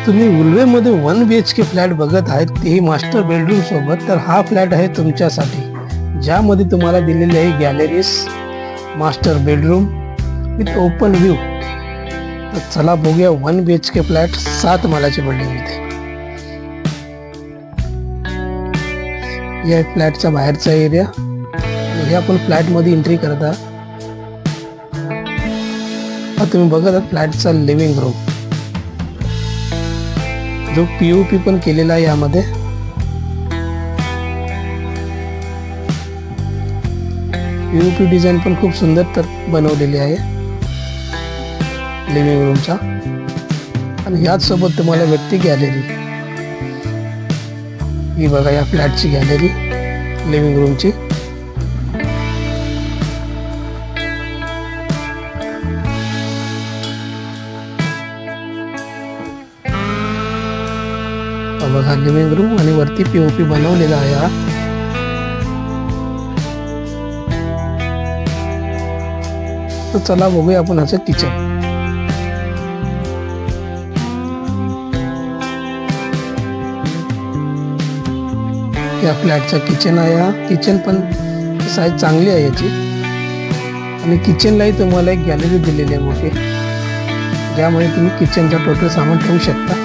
तुम्ही उल्वेमध्ये 1 BHK flat बघत आहेत, तेही मास्टर बेडरूम सोबत. तर हा फ्लॅट आहे तुमच्यासाठी, ज्यामध्ये तुम्हाला दिलेली आहे galleries, master bedroom with open view. तर चला बघूया 1 BHK फ्लॅट 7 मालाची बिल्डिंगमध्ये. या फ्लॅटचा बाहेरचा एरिया आणि हे आपण फ्लॅटमध्ये एंट्री करत आहात. तुम्ही बघत आहात फ्लॅटचा लिव्हिंग रूम, जो POP पण केलेला आहे. यामध्ये POP डिझाईन पण खूप सुंदर तर बनवलेली आहे लिव्हिंग रूमचा. आणि याच सोबत तुम्हाला भेटते गॅलरी. ही बघा या फ्लॅटची गॅलरी लिव्हिंग रूमची. बघा लिव्हिंग रूम आणि वरती POP बनवलेला आहे हा. तर चला बघूया आपण ह्याचं किचन. या फ्लॅटचा किचन आहे हा. किचन पण साईज चांगली आहे याची. आणि किचनलाही तुम्हाला एक गॅलरी दिलेली आहे मोठी, ज्यामुळे तुम्ही किचनचा टोटल सामान ठेवू शकता.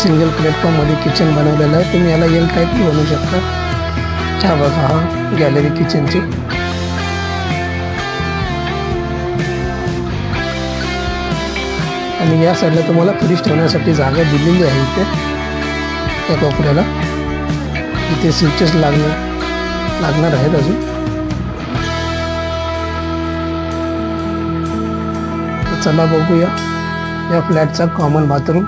सिंगल प्लॅटफॉर्म मध्ये किचन बनवलेलं आहे. तुम्ही याला L टाईप बनवू शकता. हा बघा हा गॅलरी किचनची. आणि या साईडला तुम्हाला फ्रीज ठेवण्यासाठी जागा दिलेली आहे इथे त्या कोपऱ्याला. इथे स्विचेस लागणार आहेत अजून. तर चला बघूया या फ्लॅटचा कॉमन बाथरूम.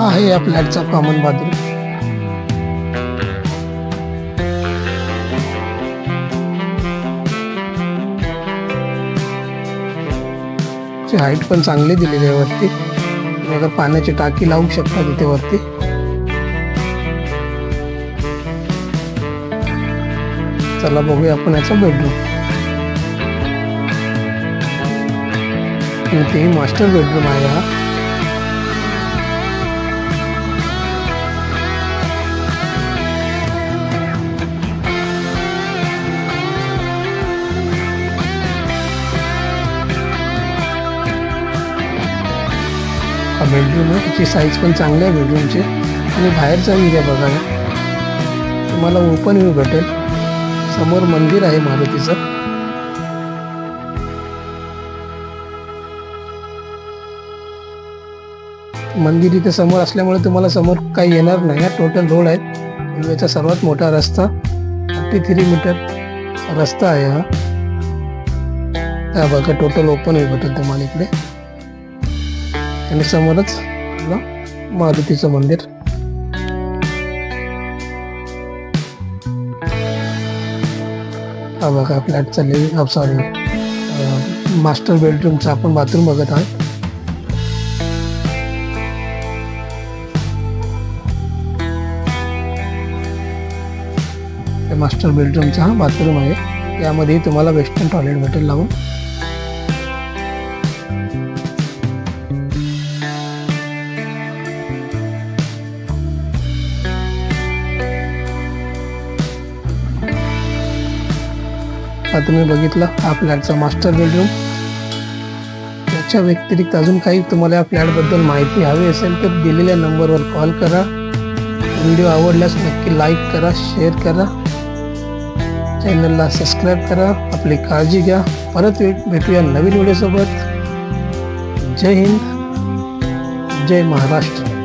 आहे या फ्लॅटचा कॉमन बाथरूम. हाईट पण चांगली दिलेली आहे वरती. तुम्ही अगर पाण्याची टाकी लावू शकता तिथे वरती. चला बघूया आपण याचा बेडरूम. इथे मास्टर बेडरूम आहे हा. बेडरूम आहे, त्याची साईज पण चांगली आहे बेडरूमची. आणि बाहेरचा एरिया बघा, तुम्हाला ओपन व्ह्यू भेटेल. समोर मंदिर आहे मारुतीचं. मंदिर इथे समोर असल्यामुळे तुम्हाला समोर काही येणार नाही. टोटल रोड आहे. उल्वेचा सर्वात मोठा रस्ता, 33 मीटर रस्ता आहे हा. बघा टोटल ओपन व्ह्यू भेटेल तुम्हाला इकडे. आणि समोरच मारुतीचं मंदिर. हा बघा फ्लॅटचा मास्टर बेडरूमचा आपण बाथरूम बघत आहोत. मास्टर बेडरूमचा हा बाथरूम आहे. यामध्ये तुम्हाला वेस्टर्न टॉयलेट भेटेल लावून. तुम्ही बघितलं हा फ्लॅटचा मास्टर बेडरूम. याच्या व्यतिरिक्त अजून काही तुम्हाला या फ्लॅटबद्दल माहिती हवी असेल तर दिलेल्या नंबरवर कॉल करा. व्हिडिओ आवडल्यास नक्की लाईक करा, शेअर करा, चॅनलला सबस्क्राईब करा. आपली काळजी घ्या. परत भेटूया नवीन व्हिडिओसोबत. जय हिंद, जय महाराष्ट्र.